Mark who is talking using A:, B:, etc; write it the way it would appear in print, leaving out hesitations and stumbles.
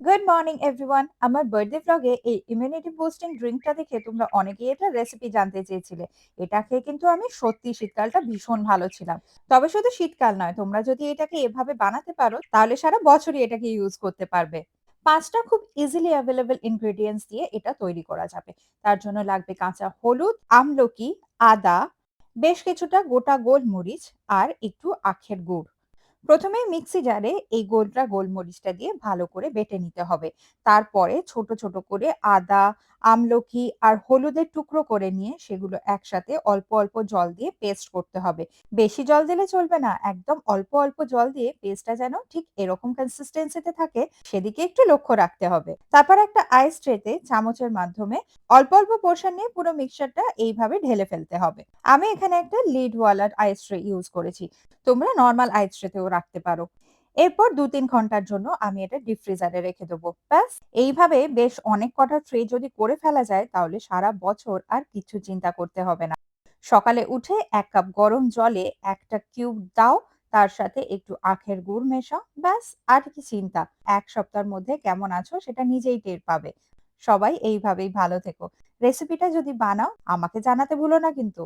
A: Good morning everyone. আমার birthday ভ্লগে এই immunity boosting ড্রিঙ্কটা দেখে তোমরা অনেকেই এটা রেসিপি জানতে চেয়েছিলে। এটা খেয়ে কিন্তু আমি সত্যি শীতকালটা ভীষণ ভালো ছিলাম। তবে শুধু শীতকাল নয়, তোমরা যদি এটাকে এভাবে বানাতে পারো তাহলে সারা বছরই এটাকে ইউজ করতে পারবে। ৫টা খুব ইজিলি অ্যাভেলেবল ইনগ্রেডিয়েন্টস দিয়ে এটা তৈরি করা যাবে। তার জন্য লাগবে কাঁচা হলুদ, আমলকি, আদা, বেশ কিছুটা গোটা গোলমরিচ আর একটু আখের গুড়। প্রথমে মিক্সি জারে এই গোটা গোলমরিচটা দিয়ে ভালো করে বেটে নিতে হবে। তারপরে ছোট ছোট করে আদা, আমলকি আর হলুদের টুকরো করে নিয়ে সেগুলো একসাথে অল্প অল্প জল দিয়ে পেস্ট করতে হবে। বেশি জল দিলে চলবে না, একদম অল্প অল্প জল দিয়ে পেস্টটা যেন ঠিক এরকম কনসিস্টেন্সিতে থাকে সেদিকে একটু লক্ষ্য রাখতে হবে। তারপর একটা আইস ট্রেতে চামচের মাধ্যমে অল্প অল্প পোর্শন নিয়ে পুরো মিক্সচারটা এইভাবে ঢেলে ফেলতে হবে। আমি এখানে একটা লিড ওয়ালা আইস ট্রে ইউজ করেছি, তোমরা নরমাল আইস ট্রেতেও রাখতে পারো। এরপর ২-৩ ঘন্টার জন্য আমি এটা ডিপ ফ্রিজারে রেখে দেবো। ব্যাস, এইভাবে বেশ অনেক কটা ট্রে যদি করে ফেলা যায় তাহলে সারা বছর আর কিছু চিন্তা করতে হবে না। সকালে উঠে ১ কাপ গরম জলে ১টা কিউব দাও, তার সাথে একটু আখের গুড় মেশাও। ব্যাস, আর কি চিন্তা। ১ সপ্তাহের মধ্যে কেমন আছো সেটা নিজেই টের পাবে। সবাই এইভাবেই ভালো থেকো। রেসিপিটা যদি বানাও আমাকে জানাতে ভুলো না কিন্তু।